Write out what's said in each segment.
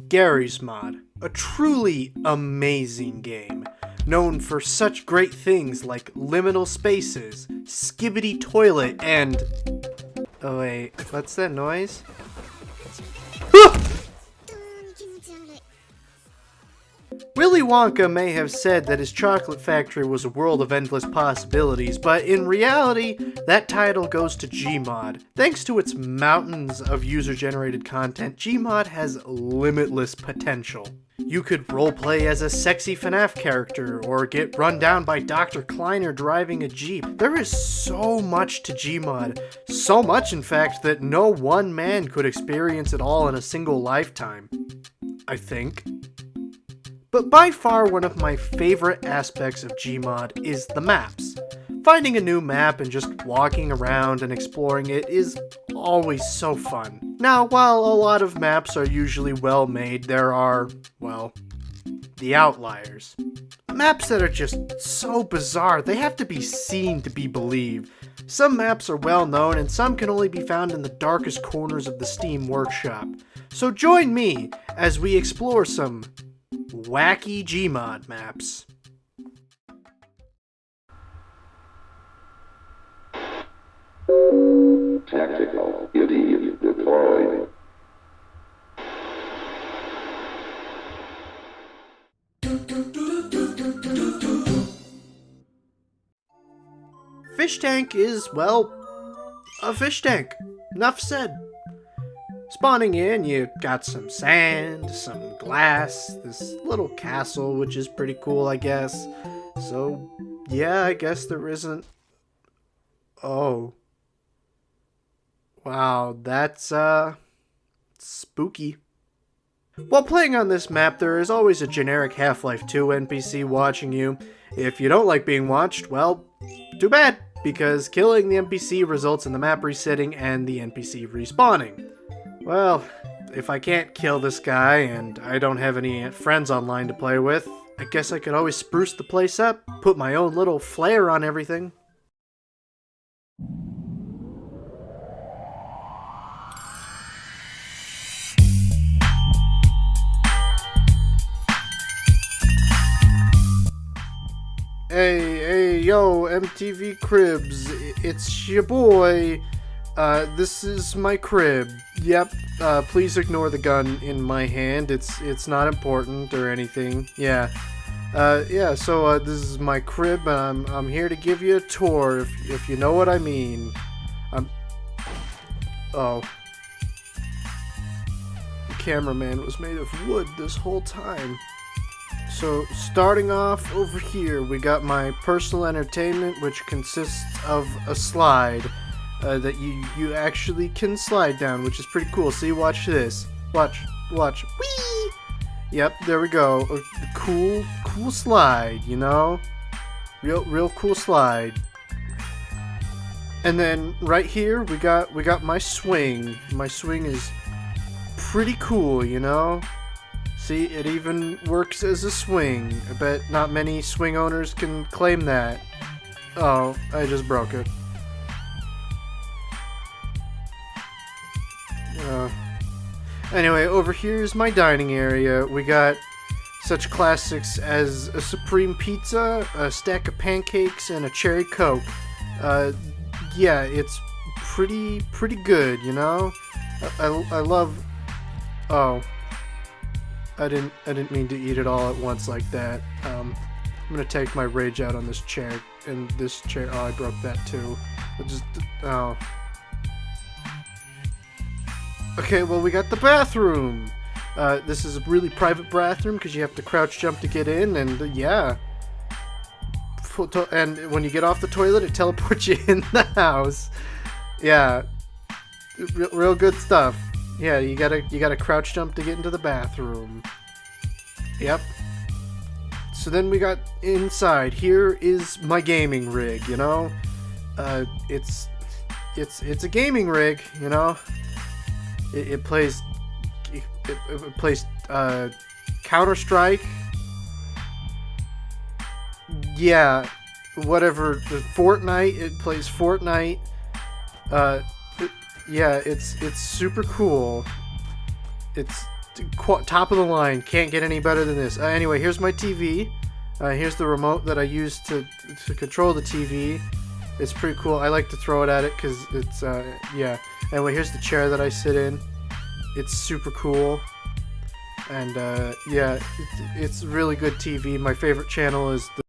Garry's Mod, a truly amazing game, known for such great things like liminal spaces, skibitty toilet, and... Oh wait, what's that noise? Willy Wonka may have said that his chocolate factory was a world of endless possibilities, but in reality, that title goes to Gmod. Thanks to its mountains of user-generated content, Gmod has limitless potential. You could roleplay as a sexy FNAF character, or get run down by Dr. Kleiner driving a Jeep. There is so much to Gmod. So much, in fact, that no one man could experience it all in a single lifetime. I think. But by far one of my favorite aspects of Gmod is the maps. Finding a new map and just walking around and exploring it is always so fun. Now, while a lot of maps are usually well made, there are, well, the outliers. Maps that are just so bizarre, they have to be seen to be believed. Some maps are well known and some can only be found in the darkest corners of the Steam workshop. So join me as we explore some wacky Gmod maps. Tactical idiot deployed. Fishtank is, well, a fish tank. Enough said. Spawning in, you got some sand, some glass, this little castle, which is pretty cool, I guess. So, yeah, I guess there isn't... Oh. Wow, that's, spooky. While playing on this map, there is always a generic Half-Life 2 NPC watching you. If you don't like being watched, well, too bad, because killing the NPC results in the map resetting and the NPC respawning. Well, if I can't kill this guy and I don't have any friends online to play with, I guess I could always spruce the place up, put my own little flair on everything. Hey, yo, MTV Cribs, it's your boy. This is my crib. Yep, please ignore the gun in my hand. It's not important or anything. Yeah. So this is my crib, and I'm here to give you a tour, if you know what I mean. Oh. The cameraman was made of wood this whole time. So, starting off over here, we got my personal entertainment, which consists of a slide. That you actually can slide down, which is pretty cool. See, watch this. Watch. Whee! Yep, there we go. A cool slide, you know? Real cool slide. And then right here we got my swing. My swing is pretty cool, you know? See, it even works as a swing. I bet not many swing owners can claim that. Oh, I just broke it. Anyway, over here is my dining area. We got such classics as a supreme pizza, a stack of pancakes, and a cherry coke. Yeah, it's pretty good, you know? I love... Oh. I didn't mean to eat it all at once like that. I'm gonna take my rage out on this chair, and this chair... Oh, I broke that too. Oh. Okay, well, we got the bathroom. This is a really private bathroom because you have to crouch jump to get in, and yeah. And when you get off the toilet, it teleports you in the house. Yeah, real good stuff. Yeah, you gotta crouch jump to get into the bathroom. Yep. So then we got inside. Here is my gaming rig. You know, it's a gaming rig. You know. It plays Counter-Strike. Yeah, whatever. Fortnite. It plays Fortnite. Yeah, it's super cool. It's top of the line. Can't get any better than this. Anyway, here's my TV. Here's the remote that I use to control the TV. It's pretty cool. I like to throw it at it because it's, yeah. Anyway, here's the chair that I sit in. It's super cool. And, yeah, it's really good TV. My favorite channel is the...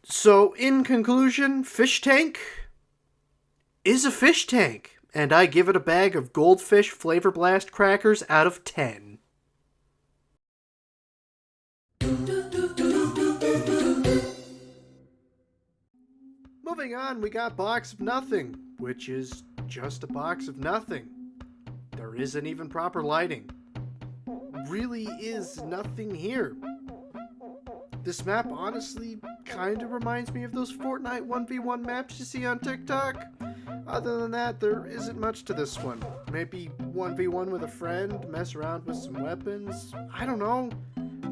So, in conclusion, Fishtank is a fish tank. And I give it a bag of Goldfish Flavor Blast crackers out of 10. Moving on, we got Box of Nothing, which is just a box of nothing. There isn't even proper lighting. Really is nothing here. This map honestly kind of reminds me of those Fortnite 1v1 maps you see on TikTok. Other than that, there isn't much to this one. Maybe 1v1 with a friend, mess around with some weapons. I don't know.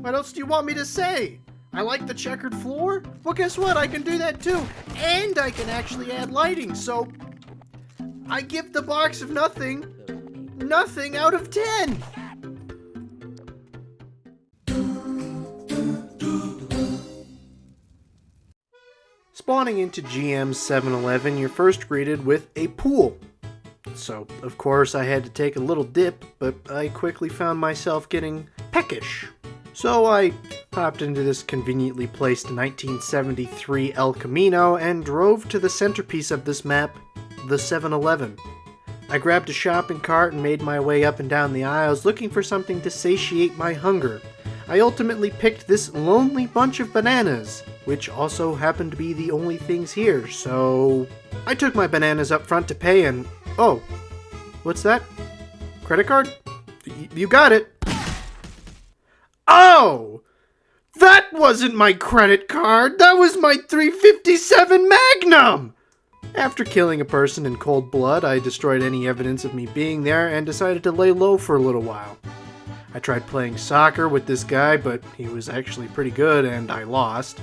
What else do you want me to say? I like the checkered floor? Well, guess what? I can do that too. And I can actually add lighting, so I give the Box of Nothing out of 10. Spawning into GM's 7-Eleven, you're first greeted with a pool. So, of course, I had to take a little dip, but I quickly found myself getting peckish. So I hopped into this conveniently placed 1973 El Camino and drove to the centerpiece of this map, the 7-Eleven. I grabbed a shopping cart and made my way up and down the aisles looking for something to satiate my hunger. I ultimately picked this lonely bunch of bananas, which also happened to be the only things here, so I took my bananas up front to pay and... Oh, what's that? Credit card? You got it. Oh! That wasn't my credit card! That was my .357 Magnum! After killing a person in cold blood, I destroyed any evidence of me being there and decided to lay low for a little while. I tried playing soccer with this guy, but he was actually pretty good and I lost.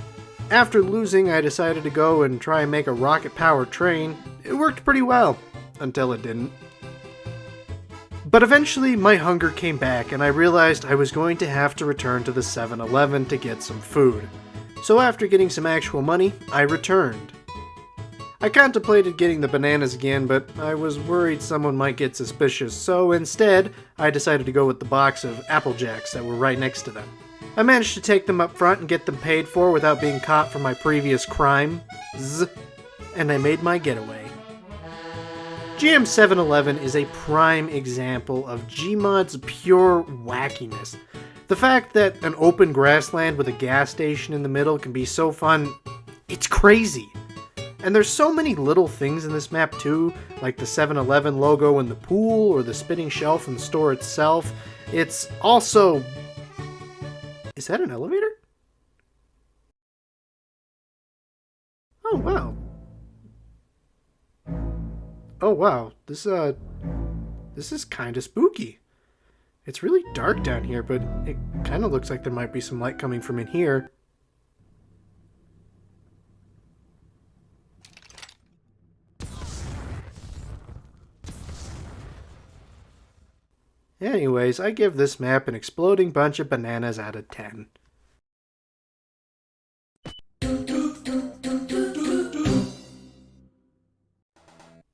After losing, I decided to go and try and make a rocket-powered train. It worked pretty well, until it didn't. But eventually, my hunger came back, and I realized I was going to have to return to the 7-Eleven to get some food. So after getting some actual money, I returned. I contemplated getting the bananas again, but I was worried someone might get suspicious, so instead, I decided to go with the box of Apple Jacks that were right next to them. I managed to take them up front and get them paid for without being caught for my previous crime, and I made my getaway. GM 7-Eleven is a prime example of Gmod's pure wackiness. The fact that an open grassland with a gas station in the middle can be so fun, it's crazy. And there's so many little things in this map too, like the 7-Eleven logo in the pool or the spinning shelf in the store itself. It's also... Is that an elevator? Oh, wow. Oh, wow. This is kind of spooky. It's really dark down here, but it kind of looks like there might be some light coming from in here. Anyways, I give this map an exploding bunch of bananas out of 10.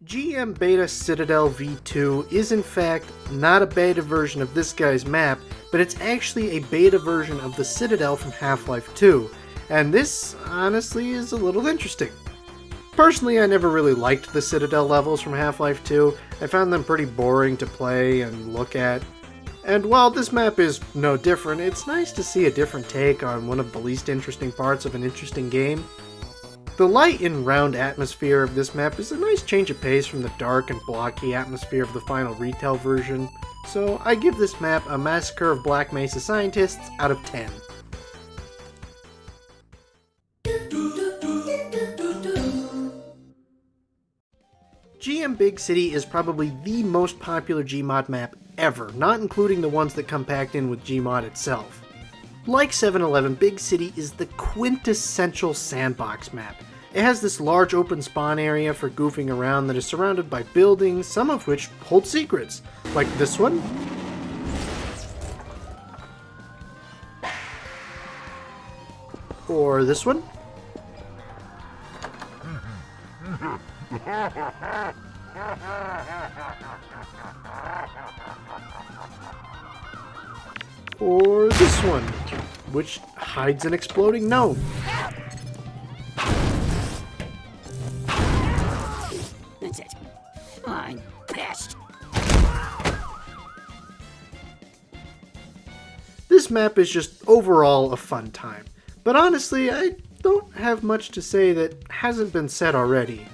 GM Beta Citadel V2 is in fact not a beta version of this guy's map, but it's actually a beta version of the Citadel from Half-Life 2, and this honestly is a little interesting. Personally, I never really liked the Citadel levels from Half-Life 2. I found them pretty boring to play and look at. And while this map is no different, it's nice to see a different take on one of the least interesting parts of an interesting game. The light and round atmosphere of this map is a nice change of pace from the dark and blocky atmosphere of the final retail version, so I give this map a Massacre of Black Mesa Scientists out of 10. GM Big City is probably the most popular Gmod map ever, not including the ones that come packed in with Gmod itself. Like 7-Eleven, Big City is the quintessential sandbox map. It has this large open spawn area for goofing around that is surrounded by buildings, some of which hold secrets, like this one. Or this one. Or this one, which hides an exploding gnome. That's it. I'm pissed. This map is just overall a fun time. But honestly, I don't have much to say that hasn't been said already.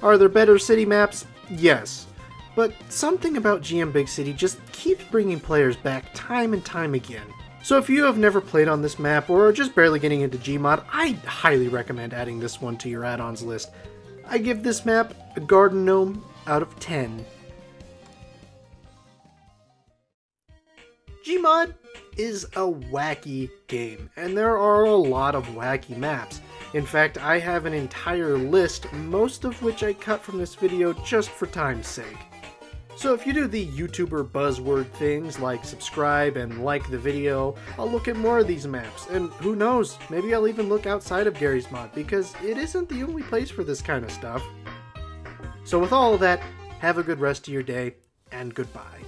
Are there better city maps? Yes. But something about GM Big City just keeps bringing players back time and time again. So if you have never played on this map or are just barely getting into Gmod, I highly recommend adding this one to your add-ons list. I give this map a garden gnome out of 10. Gmod is a wacky game, and there are a lot of wacky maps. In fact, I have an entire list, most of which I cut from this video just for time's sake. So if you do the YouTuber buzzword things like subscribe and like the video, I'll look at more of these maps, and who knows, maybe I'll even look outside of Gary's Mod, because it isn't the only place for this kind of stuff. So with all of that, have a good rest of your day, and goodbye.